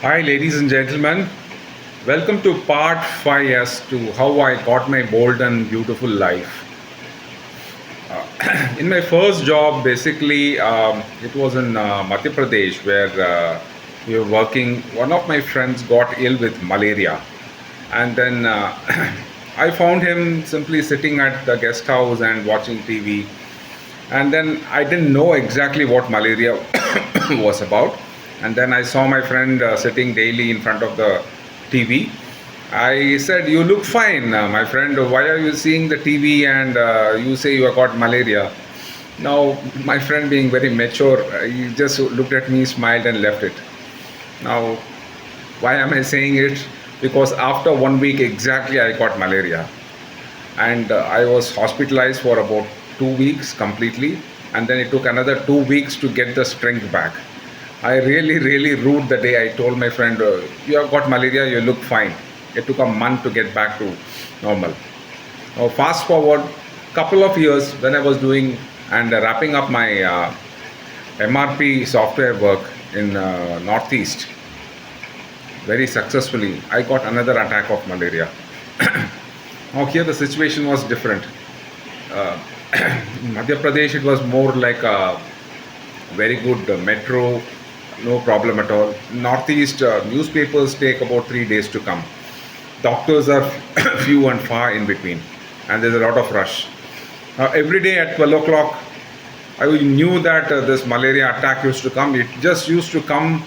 Hi, ladies and gentlemen. Welcome to part 5 as to how I got my bold and beautiful life. In my first job, basically, it was in Madhya Pradesh where we were working. One of my friends got ill with malaria, and then I found him simply sitting at the guest house and watching TV. And then I didn't know exactly what malaria was about. And then I saw my friend sitting daily in front of the TV. I said, "You look fine, my friend. Why are you seeing the TV and you say you have got malaria?" Now, my friend, being very mature, he just looked at me, smiled, and left it. Now, why am I saying it? Because after 1 week exactly, I got malaria, and I was hospitalized for about 2 weeks completely, and then it took another 2 weeks to get the strength back. I really, really rude the day I told my friend, "You have got malaria, you look fine." It took a month to get back to normal. Now, fast forward couple of years when I was doing and wrapping up my MRP software work in Northeast very successfully, I got another attack of malaria. Now, here the situation was different. Uh, in Madhya Pradesh, it was more like a very good metro, no problem at all. Northeast newspapers take about 3 days to come. Doctors are few and far in between, and there's a lot of rush. Every day at 12 o'clock, I knew that this malaria attack used to come. It just used to come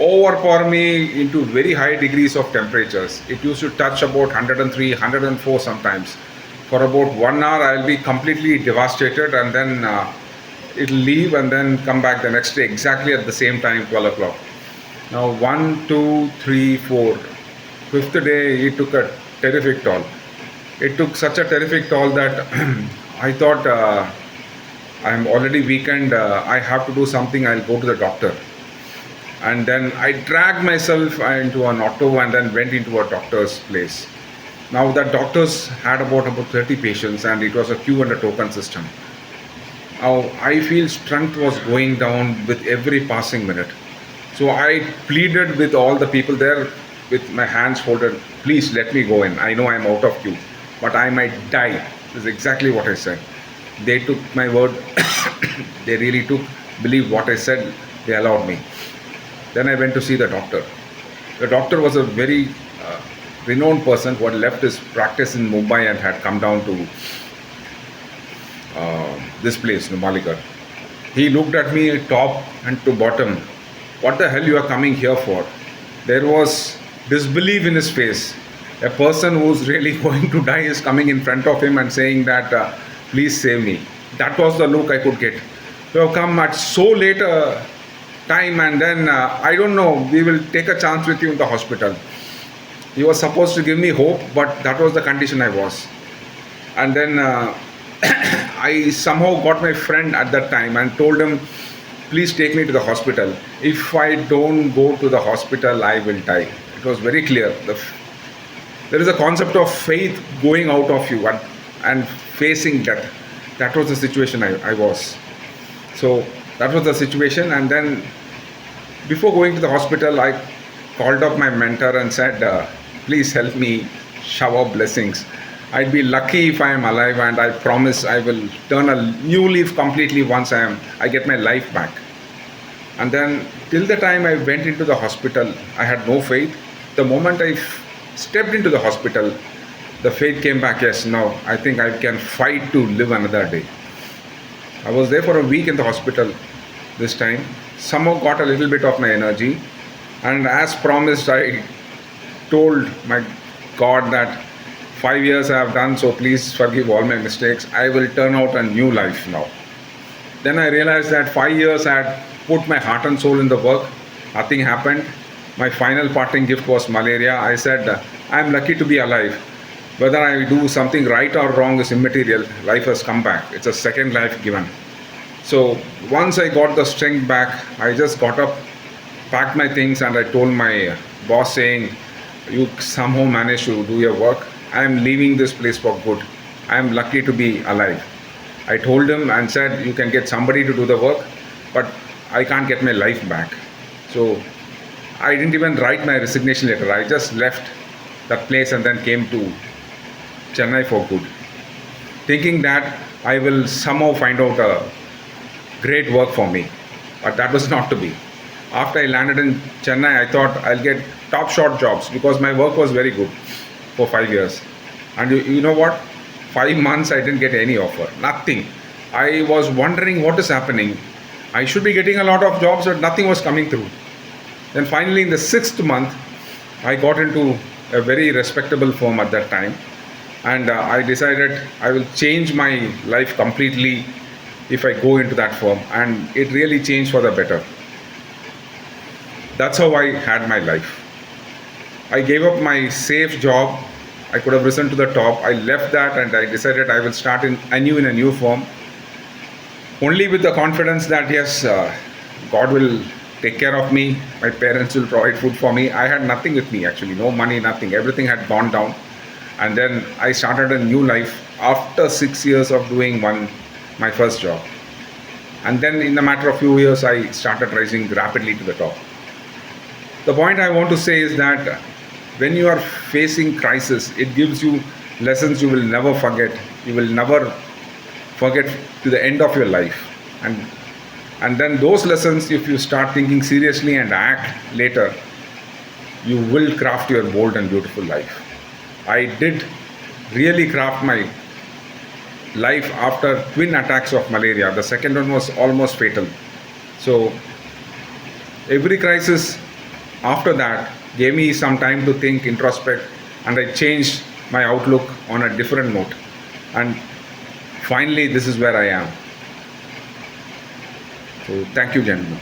overpower me into very high degrees of temperatures. It used to touch about 103, 104 sometimes. For about 1 hour, I'll be completely devastated, and then it'll leave and then come back the next day exactly at the same time, 12 o'clock. Now, one, two, three, four. Fifth day, he took a terrific toll. It took such a terrific toll that I thought I'm already weakened. I have to do something. I'll go to the doctor. And then I dragged myself into an auto and then went into a doctor's place. Now, the doctors had about 30 patients, and it was a queue and a token system. Now, I feel strength was going down with every passing minute. So I pleaded with all the people there with my hands folded, "Please let me go in. I know I'm out of queue, but I might die." This is exactly what I said. They took my word. They really believed what I said. They allowed me. Then I went to see the doctor. The doctor was a very renowned person who had left his practice in Mumbai and had come down to this place, Numaligarh. He looked at me top and to bottom. "What the hell you are coming here for?" There was disbelief in his face. A person who's really going to die is coming in front of him and saying that, "Please save me." That was the look I could get. "You have come at so late a time, and then I don't know, we will take a chance with you in the hospital." He was supposed to give me hope, but that was the condition I was. And then I somehow got my friend at that time and told him, "Please take me to the hospital. If I don't go to the hospital, I will die." It was very clear. There is a concept of faith going out of you and facing death. That was the situation I was. So that was the situation. And then before going to the hospital, I called up my mentor and said, "Please help me shower blessings. I'd be lucky if I am alive, and I promise I will turn a new leaf completely once I get my life back." And then till the time I went into the hospital, I had no faith. The moment I stepped into the hospital, the faith came back. Yes, now I think I can fight to live another day. I was there for a week in the hospital this time. Somehow got a little bit of my energy. And as promised, I told my God that 5 years I have done, so please forgive all my mistakes. I will turn out a new life now. Then I realized that 5 years I had put my heart and soul in the work. Nothing happened. My final parting gift was malaria. I said, "I am lucky to be alive. Whether I do something right or wrong is immaterial. Life has come back. It's a second life given." So once I got the strength back, I just got up, packed my things, and I told my boss saying, "You somehow managed to do your work. I am leaving this place for good. I am lucky to be alive." I told him and said, "You can get somebody to do the work, but I can't get my life back." So I didn't even write my resignation letter. I just left that place and then came to Chennai for good, thinking that I will somehow find out a great work for me. But that was not to be. After I landed in Chennai, I thought I'll get top shot jobs because my work was very good for 5 years. And you know what? 5 months I didn't get any offer, nothing. I was wondering what is happening. I should be getting a lot of jobs, but nothing was coming through. Then finally, in the sixth month, I got into a very respectable firm at that time, and I decided I will change my life completely if I go into that firm, and it really changed for the better. That's how I had my life. I gave up my safe job. I could have risen to the top. I left that and I decided I will start in a new firm, only with the confidence that yes, God will take care of me. My parents will provide food for me. I had nothing with me actually, no money, nothing. Everything had gone down. And then I started a new life after 6 years of doing my first job. And then in a matter of few years, I started rising rapidly to the top. The point I want to say is that when you are facing crisis, it gives you lessons you will never forget. You will never forget to the end of your life. And then those lessons, if you start thinking seriously and act later, you will craft your bold and beautiful life. I did really craft my life after twin attacks of malaria. The second one was almost fatal. So every crisis after that gave me some time to think, introspect, and I changed my outlook on a different note. And finally, this is where I am. So thank you, gentlemen.